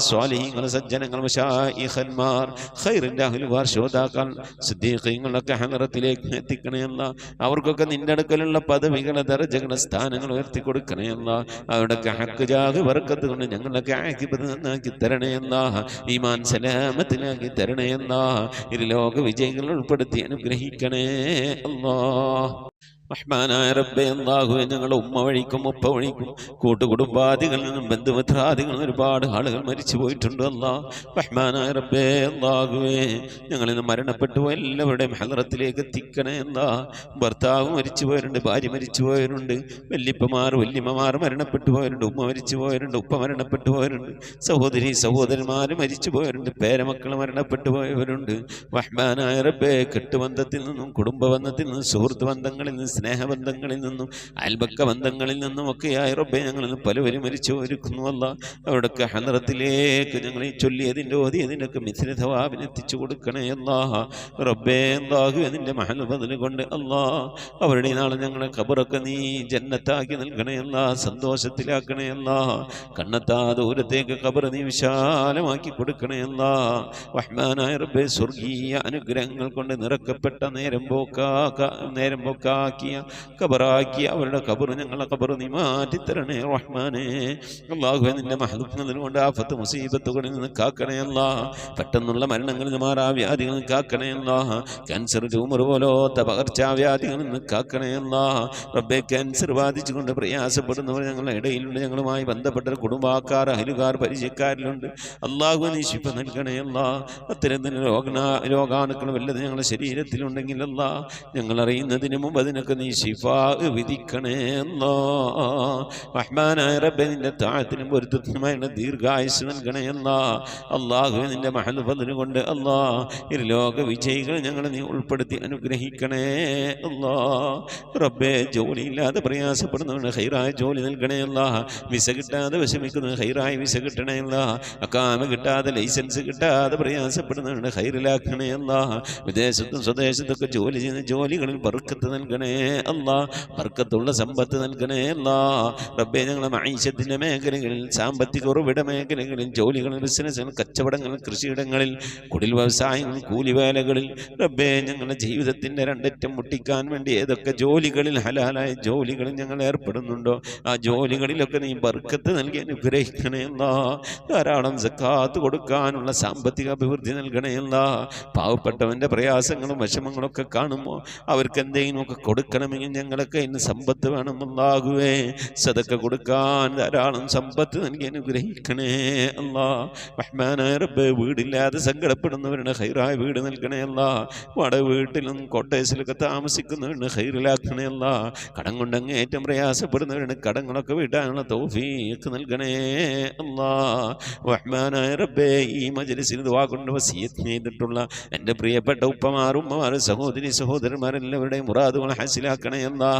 സ്വാലിഹീങ്ങൾ സജ്ജനങ്ങൾ മശായിഖന്മാർ ഖൈറിന്റെ അഹ്ലുകാർ ശോതാക്കൾ സിദ്ദീഖീങ്ങളൊക്കെ ഹദറത്തിലേക്ക് എത്തിക്കണേ അല്ലാഹ് അവർക്കൊക്കെ നിന്റെ അടുക്കലുള്ള പദവികളെ ദറജകളെ സ്ഥാനങ്ങൾ ഉയർത്തി കൊടുക്കണേ അല്ലാഹ് അവരുടെയൊക്കെ ഹക്ക് ജാഹ് ബർക്കത്ത് കൊണ്ട് ഞങ്ങളൊക്കെ ആക്കിബത്ത് നന്നാക്കി തരണേ അല്ലാഹ് ഈമാൻ സലാമത്തിലാക്കി തരണേ അല്ലാഹ് ഇരുലോക വിജയികൾ ഉൾപ്പെടുത്തി അനുഗ്രഹിക്കണേ അല്ലാഹ് റഹ്മാനായ റബ്ബേ അല്ലാഹുവേ ഞങ്ങളുടെ ഉമ്മ വഴിക്കും ഉപ്പ വഴിക്കും കൂട്ടുകുടുംബാദികളിൽ നിന്നും ബന്ധുമിത്രാദികളിൽ നിന്നും ഒരുപാട് ആളുകൾ മരിച്ചു പോയിട്ടുണ്ട് അല്ലാഹ് റഹ്മാനായ റബ്ബേ അല്ലാഹുവേ ഞങ്ങളിൽ നിന്ന് മരണപ്പെട്ടു എല്ലാവരുടെയും ഹദറത്തിലേക്ക് എത്തിക്കണേ അല്ലാഹ് ഭർത്താവ് മരിച്ചു പോയവരുണ്ട് ഭാര്യ മരിച്ചു പോയവരുണ്ട് വല്യപ്പമാർ വല്യമ്മമാർ മരണപ്പെട്ടു പോയവരുണ്ട് ഉമ്മ മരിച്ചു പോയവരുണ്ട് ഉപ്പ മരണപ്പെട്ടു പോയവരുണ്ട് സഹോദരി സഹോദരന്മാർ മരിച്ചു പോയവരുണ്ട് പേരമക്കൾ മരണപ്പെട്ടു പോയവരുണ്ട് റഹ്മാനായ റബ്ബേ കെട്ടുബന്ധത്തിൽ നിന്നും കുടുംബ ബന്ധത്തിൽ നിന്നും സുഹൃത്ത് ബന്ധങ്ങളിൽ നിന്നും സ്നേഹബന്ധങ്ങളിൽ നിന്നും അയൽപക്ക ബന്ധങ്ങളിൽ നിന്നും ഒക്കെയായി റബ്ബേ ഞങ്ങളിൽ നിന്ന് പലവരും മരിച്ചു ഒരുക്കുന്നു അല്ലാഹ് അവരുടെയൊക്കെ ഹദറത്തിലേക്ക് ഞങ്ങൾ ഈ ചൊല്ലിയതിൻ്റെ ഓതിയതിൻ്റെയൊക്കെ മിഥില സവാബിനെ എത്തിച്ചു കൊടുക്കണേ അല്ലാഹ് റബ്ബേ അല്ലാഹുവേ നിന്റെ മഹൽ ഫദ്ൽ കൊണ്ട് അല്ലാഹ് അവരുടെ നാളെ ഞങ്ങളെ ഖബറൊക്കെ നീ ജന്നത്താക്കി നൽകണേ അല്ലാഹ് സന്തോഷത്തിലാക്കണേ അല്ലാഹ് കണ്ണെത്താ ദൂരത്തേക്ക് ഖബർ നീ വിശാലമാക്കി കൊടുക്കണേ അല്ലാഹ് റഹ്മാനായ റബ്ബേ സ്വർഗീയ അനുഗ്രഹങ്ങൾ കൊണ്ട് നിറക്കപ്പെട്ട നേരം പോക്കാക്കിയ ഖബറാക്കിയ അവരുടെ ഖബർ ഞങ്ങളെ ഖബർ നീ മാറ്റിത്തരണേ റഹ്മാനേ അല്ലാഹുവേ നിന്റെ മഹദൂഫിനെ കൊണ്ട് ആഫത്ത് മുസീബത്തുകളിൽ നിന്ന് കാക്കണേ അല്ലാഹ് പെട്ടെന്നുള്ള മരണങ്ങളിൽ നിന്ന് മാറാവ്യാധികളിൽ നിന്ന് കാക്കണേ അല്ലാഹ് ക്യാൻസർ ട്യൂമർ പോലത്തെ പകർച്ചാവ്യാധികളിൽ നിന്ന് കാക്കണേ അല്ലാഹ് റബ്ബേ ക്യാൻസർ ബാധിച്ചുകൊണ്ട് പ്രയാസപ്പെടുന്നവർ ഞങ്ങളുടെ ഇടയിലുണ്ട് ഞങ്ങളുമായി ബന്ധപ്പെട്ട കുടുംബക്കാർ അയലുകാർ പരിചയക്കാരിലുണ്ട് അല്ലാഹു നീ ശിഫ നൽകണേ അല്ലാഹ് അത്തരത്തിന് രോഗാണുക്കൾ വല്ലത് ഞങ്ങളുടെ ശരീരത്തിലുണ്ടെങ്കിൽ അല്ലാഹ് ഞങ്ങൾ അറിയുന്നതിന് മുമ്പ് അതിനൊക്കെ നീ ശിഫാ വിധിക്കണേ അല്ലാ. റഹ്മാനായ റബ്ബേ നിന്റെ താഴത്തിനും പൊരുത്തത്തിനുമായ ദീർഘായുസ് നൽകണേ അല്ലാ. അല്ലാഹുവേ നിന്റെ മഹൽ ഫദ്ല് കൊണ്ട് അല്ലാ ഇരുലോക വിജയികൾ ഞങ്ങളെ നീ ഉൾപ്പെടുത്തി അനുഗ്രഹിക്കണേ അല്ലാ. റബ്ബേ ജോലിയില്ലാതെ പ്രയാസപ്പെടുന്നവന് ഹൈറായ ജോലി നൽകണേ അല്ലാ. വിസ കിട്ടാതെ വിഷമിക്കുന്നവന് ഹൈറായ വിസ കിട്ടണേ അല്ലാ. അക്കാമ കിട്ടാതെ ലൈസൻസ് കിട്ടാതെ പ്രയാസപ്പെടുന്നവന് ഹൈറിലാക്കണേ അല്ലാ. വിദേശത്തും സ്വദേശത്തൊക്കെ ജോലി ചെയ്യുന്ന ജോലികളിൽ ബർക്കത്ത് നൽകണേ അല്ലാ. ബർക്കത്തുള്ള സമ്പത്ത് നൽകണേ അല്ലാ. റബ്ബേ ഞങ്ങളെ മഈശത്തിന്റെ മേഖലകളിൽ, സാമ്പത്തിക ഉറവിട മേഖലകളിൽ, ജോലികളിൽ, ബിസിനസ്സുകൾ, കച്ചവടങ്ങളിൽ, കൃഷിയിടങ്ങളിൽ, കുടിൽ വ്യവസായങ്ങൾ, കൂലിവേലകളിൽ റബ്ബേ ഞങ്ങളുടെ ജീവിതത്തിന്റെ രണ്ടറ്റം മുട്ടിക്കാൻ വേണ്ടി ഏതൊക്കെ ജോലികളിൽ, ഹലാലായ ജോലികളിൽ ഞങ്ങൾ ഏർപ്പെടുന്നുണ്ടോ ആ ജോലികളിലൊക്കെ നീ ബർക്കത്ത് നൽകി അനുഗ്രഹിക്കണേ അല്ലാ. ധാരാളം സക്കാത്ത് കൊടുക്കാനുള്ള സാമ്പത്തിക അഭിവൃദ്ധി നൽകണേ അല്ലാ. പാവപ്പെട്ടവന്റെ പ്രയാസങ്ങളും വിഷമങ്ങളൊക്കെ കാണുമ്പോൾ അവർക്ക് എന്തെങ്കിലുമൊക്കെ കൊടുക്കണമെങ്കിൽ ഞങ്ങളൊക്കെ ഇന്ന് സമ്പത്ത് വേണം അല്ലാഹുവേ. സദക്ക കൊടുക്കാൻ ധാരാളം സമ്പത്ത് നൽകി അനുഗ്രഹിക്കണേ അല്ലാ. റഹ്മാനായ റബ്ബേ വീടില്ലാതെ സങ്കടപ്പെടുന്നവരുടെ ഹൈറായ വീട് നൽകണേ അല്ലാ. വാടക വീട്ടിലും കോട്ടേഴ്സിലൊക്കെ താമസിക്കുന്നവരുടെ ഹൈറിലാക്കണേ അല്ലാ. കടം കൊണ്ട് അങ്ങേറ്റം പ്രയാസപ്പെടുന്നവരുടെ കടങ്ങളൊക്കെ വീട്ടാനുള്ള തൗഫീഖ് നൽകണേ അല്ലാ. റഹ്മാനായ റബ്ബേ ഈ മജ്ലിസിൽ ദുആ കൊണ്ട് വസിയത്ത് ചെയ്തിട്ടുള്ള എൻ്റെ പ്രിയപ്പെട്ട ഉപ്പമാരും ഉമ്മമാരും സഹോദരി സഹോദരന്മാരെല്ലാവരുടെയും മുറാദുകൾ ഹാസിലാക്കണേ അല്ലാ.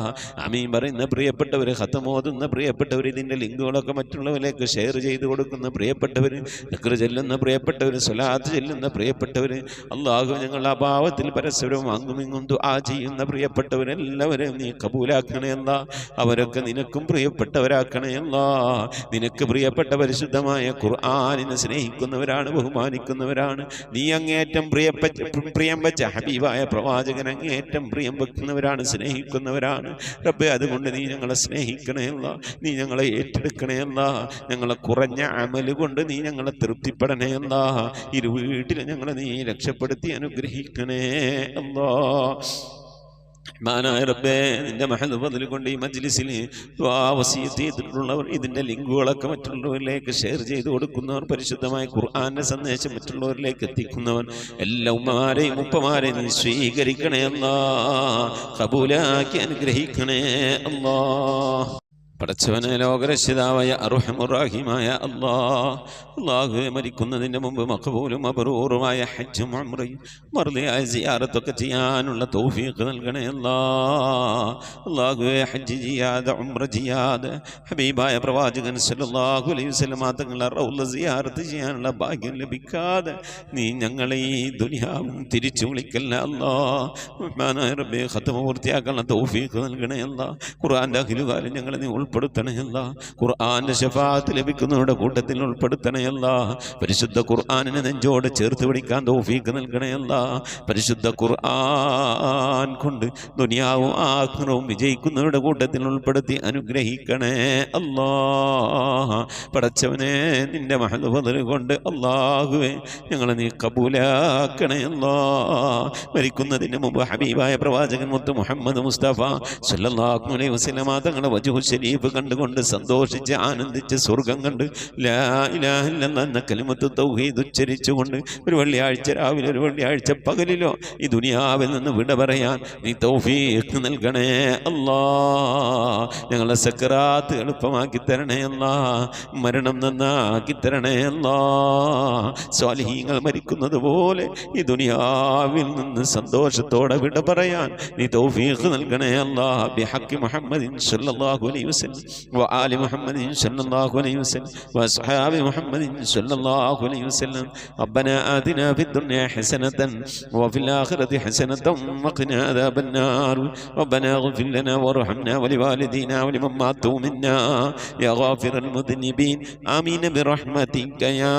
ആമീൻ പറയുന്ന പ്രിയപ്പെട്ടവർ, ഖത്ം ഓതുന്ന പ്രിയപ്പെട്ടവർ, ഇതിൻ്റെ ലിങ്കുകളൊക്കെ മറ്റുള്ളവരിലേക്ക് ഷെയർ ചെയ്ത് കൊടുക്കുന്ന പ്രിയപ്പെട്ടവർ, ദിക്ർ ചെല്ലുന്ന പ്രിയപ്പെട്ടവർ, സ്വലാത്ത് ചെല്ലുന്ന പ്രിയപ്പെട്ടവർ, അല്ലാഹു ഞങ്ങളുടെ അഭാവത്തിൽ പരസ്പരവും അങ്ങുമിങ്ങും ദുആ ചെയ്യുന്ന പ്രിയപ്പെട്ടവരെല്ലാവരെയും നീ കബൂലാക്കണേ അല്ലാ. അവരൊക്കെ നിനക്കും പ്രിയപ്പെട്ടവരാക്കണേ അല്ലാ. നിനക്ക് പ്രിയപ്പെട്ട പരിശുദ്ധമായ ഖുർആനിനെ സ്നേഹിക്കുന്നവരാണ്, ബഹുമാനിക്കുന്നവരാണ്. നീ അങ്ങേറ്റം പ്രിയം വെച്ച ഹബീബായ പ്രവാചകൻ അങ്ങേറ്റം പ്രിയം വെക്കുന്നവരാണ്, സ്നേഹിക്കുന്നവരാണ് റബ്ബേ. അതുകൊണ്ട് നീ ഞങ്ങളെ സ്നേഹിക്കണേ അല്ലാ. നീ ഞങ്ങളെ ഏറ്റെടുക്കണേ അല്ലാ. ഞങ്ങളെ കുറഞ്ഞ അമല് കൊണ്ട് നീ ഞങ്ങളെ തൃപ്തിപ്പെടണേ അല്ലാ. ഇരു വീട്ടിൽ ഞങ്ങളെ നീ രക്ഷപ്പെടുത്തി അനുഗ്രഹിക്കണേ അല്ലാ. റഹ്മാനായ റബ്ബേ നിന്റെ മഹൽ ഫദ്ല് കൊണ്ട് ഈ മജ്ലിസിൽ ദുആ വസിയത്ത് ചെയ്തിട്ടുള്ളവർ, ഇതിൻ്റെ ലിങ്കുകളൊക്കെ മറ്റുള്ളവരിലേക്ക് ഷെയർ ചെയ്ത് കൊടുക്കുന്നവർ, പരിശുദ്ധമായ ഖുർആന്റെ സന്ദേശം മറ്റുള്ളവരിലേക്ക് എത്തിക്കുന്നവർ, എല്ലാ ഉമ്മമാരെയും ഉപ്പമാരെയും നീ സ്വീകരിക്കണേ അല്ലാ. ഖബൂലാക്കി അനുഗ്രഹിക്കണേ അല്ലാ. പടച്ചവനെ ലോകരക്ഷിതാവായ അർഹമുർ-റഹീമായ അല്ലാഹുവേ മരിക്കുന്നതിൻ്റെ മുമ്പ് മഖബൂലും മബ്റൂറുമായ ഹജ്ജും ഉംറയും മർദിയായ സിയാറത്തൊക്കെ ചെയ്യാനുള്ള തൗഫീഖ് നൽകണേ അല്ലാഹുവേ. ഹജ്ജ് ചെയ്യാതെ ഉംറ ചെയ്യാതെ ഹബീബായ പ്രവാചകൻ സല്ലല്ലാഹു അലൈഹി വസല്ലം തങ്ങളുടെ റൗള സിയാറത്ത് ചെയ്യാനുള്ള ഭാഗ്യം ലഭിക്കാതെ നീ ഞങ്ങളെ ഈ ദുനിയാവും തിരിച്ചു വിളിക്കല്ല അല്ലാഹ്. റബ്ബേ ഖത്മ പൂർത്തിയാക്കാനുള്ള തൗഫീഖ് നൽകണേ അല്ലാഹ്. ഖുർആന്റെ അഖിലുകാരൻ ഞങ്ങളെ നീ ഉൾപ്പെടുത്തണയല്ല. ഖുർആന്റെ ശഫാഅത്ത് ലഭിക്കുന്നവരുടെ കൂട്ടത്തിൽ ഉൾപ്പെടുത്തണയല്ല. പരിശുദ്ധ ഖുർആനിനെ നെഞ്ചോട് ചേർത്ത് പിടിക്കാൻ തൗഫീഖ് നൽകണയല്ല. പരിശുദ്ധ ഖുർആൻ കൊണ്ട് ദുനിയാവും ആഖിറവും വിജയിക്കുന്നവരുടെ കൂട്ടത്തിൽ ഉൾപ്പെടുത്തി അനുഗ്രഹിക്കണേ അല്ലാഹ്. പടച്ചവനെ നിന്റെ മഹൽ ഫദ്ല് കൊണ്ട് അല്ലാഹുവേ ഞങ്ങളെ നീ കബൂലാക്കണേ അല്ലാഹ്. മരിക്കുന്നതിന് മുമ്പ് ഹബീബായ പ്രവാചകൻ മുത്ത് മുഹമ്മദ് മുസ്തഫ സല്ലല്ലാഹു അലൈഹി വസല്ലം തങ്ങളുടെ വജ്ഹു ശരീഫ് കണ്ടുകൊണ്ട് സന്തോഷിച്ച് ആനന്ദിച്ച് സ്വർഗം കണ്ട് ലാ ഇലാഹ ഇല്ലല്ലാഹ് എന്ന കലിമത്ത് തൗഹീദ് ഉച്ചരിച്ചുകൊണ്ട് ഒരു വെള്ളിയാഴ്ച രാവിലെ ഒരു വെള്ളിയാഴ്ച പകലിലോ ഈ ദുനിയാവിൽ നിന്ന് വിട പറയാൻ നീ തൗഫീഖ് നൽകണേ അല്ലാഹ്. ഞങ്ങളുടെ സക്കറാത്ത് എളുപ്പമാക്കി തരണേ അല്ലാഹ്. മരണം നന്നാക്കി തരണേ അല്ലാഹ്. സ്വാലിഹീങ്ങൾ മരിക്കുന്നത് പോലെ ഈ ദുനിയാവിൽ നിന്ന് സന്തോഷത്തോടെ വിട പറയാൻ നീ തൗഫീഖ് നൽകണേ അല്ലാഹ്. ബിഹഖി മുഹമ്മദിൻ സല്ലല്ലാഹു അലൈഹി വസല്ലം വആലി മുഹമ്മദിൻ സല്ലല്ലാഹു അലൈഹി വസല്ലം വഅസ്ഹാബി മുഹമ്മദിൻ സല്ലല്ലാഹു അലൈഹി വസല്ലം. റബ്ബനാ ആതിനാ ഫിദ്ദുനിയാ ഹസനതൻ വഫിൽ ആഖിറതി ഹസനതൻ വഖിനാ അദാബന്നാർ. റബ്ബനാ ഇഗ്ഫിർ ലനാ വർഹംനാ വലിവാലിദീനാ വലിമൻ മാതു മിന്നാ യാ ഗാഫിറൽ മുദ്നിബീൻ. ആമീൻ ബിറഹ്മതിക യാ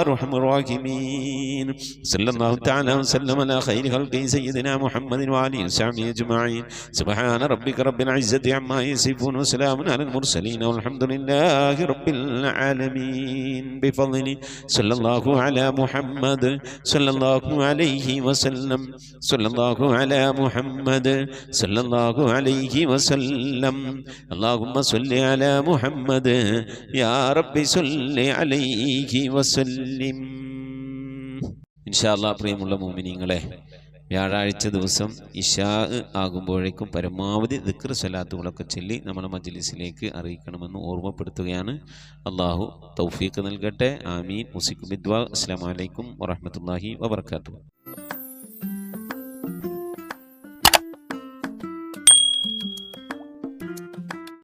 അർഹമർ റഹീമീൻ. സല്ലല്ലാഹു തആല വസല്ലം അലാ ഖൈരി ഖൽഖി സയ്യിദിനാ മുഹമ്മദിൻ വഅലിഹി വസഹ്ബിഹി അജ്മഈൻ. സുബ്ഹാന റബ്ബിക റബ്ബിൽ ഇസ്സതി അമ്മാ യസിഫൂൻ വസലാമുൻ അലൽ മുർസലീൻ വൽഹംദുലില്ലാഹി റബ്ബിൽ ആലമീൻ. ബിഫദ്ലി സല്ലല്ലാഹു അലാ മുഹമ്മദ് സല്ലല്ലാഹു അലൈഹി വസല്ലം. സല്ലല്ലാഹു അലാ മുഹമ്മദ് സല്ലല്ലാഹു അലൈഹി വസല്ലം. അല്ലാഹുമ്മ സ്വല്ലി അലാ മുഹമ്മദ് യാ റബ്ബി സ്വല്ലി അലൈഹി വസല്ലിം. ഇൻഷാ അല്ലാഹ് പ്രിയമുള്ള മുഅ്മിനീങ്ങളെ, വ്യാഴാഴ്ച ദിവസം ഇശാ ആകുമ്പോഴേക്കും പരമാവധി ദിക്ർ സ്വലാത്തുകളൊക്കെ ചൊല്ലി നമ്മളെ മജ്ലിസിലേക്ക് അറിയിക്കണമെന്ന് ഓർമ്മപ്പെടുത്തുകയാണ്. അള്ളാഹു തൗഫീഖ് നൽകട്ടെ. ആമീൻ. മുസിക് ബിദ്വാ. അസ്സലാമു അലൈക്കും വറഹ്മത്തുള്ളാഹി വബറകാതുഹു.